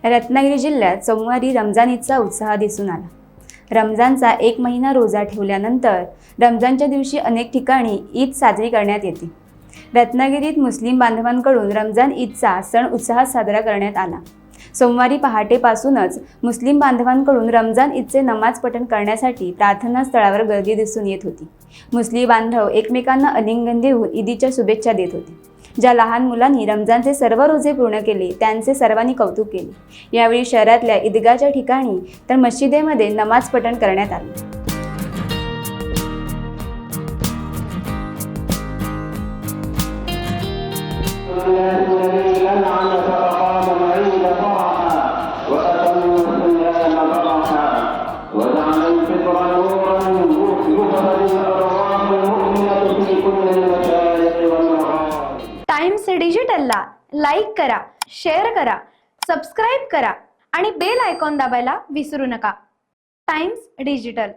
रत्नागिरी जिल्ह्यात सोमवारी रमजान ईदचा उत्साह दिसून आला। रमजानचा 1 महिना रोजा ठेवल्यानंतर रमजानच्या दिवशी अनेक ठिकाणी ईद साजरी करण्यात येते। रत्नागिरीत मुस्लिम बांधवांकडून रमजान ईदचा सण उत्साहात साजरा करण्यात आला। सोमवारी पहाटेपासूनच मुस्लिम बांधवांकडून रमजान ईदचे नमाज पठण करण्यासाठी प्रार्थना स्थळावर गर्दी दिसून येत होती। मुस्लिम बांधव एकमेकांना आलिंगन देऊन ईदीच्या शुभेच्छा देत होते। ज्या लहान मुलांनी रमजानचे सर्व रोजे पूर्ण केले त्यांचे सर्वांनी कौतुक केले। यावेळी शहरातल्या ईदगाहच्या ठिकाणी तर मशिदीमध्ये नमाज पठण करण्यात आले। टाइम्स डिजिटलला लाईक करा, शेअर करा, सबस्क्राईब करा आणि बेल आयकॉन दाबायला विसरू नका। Times digital.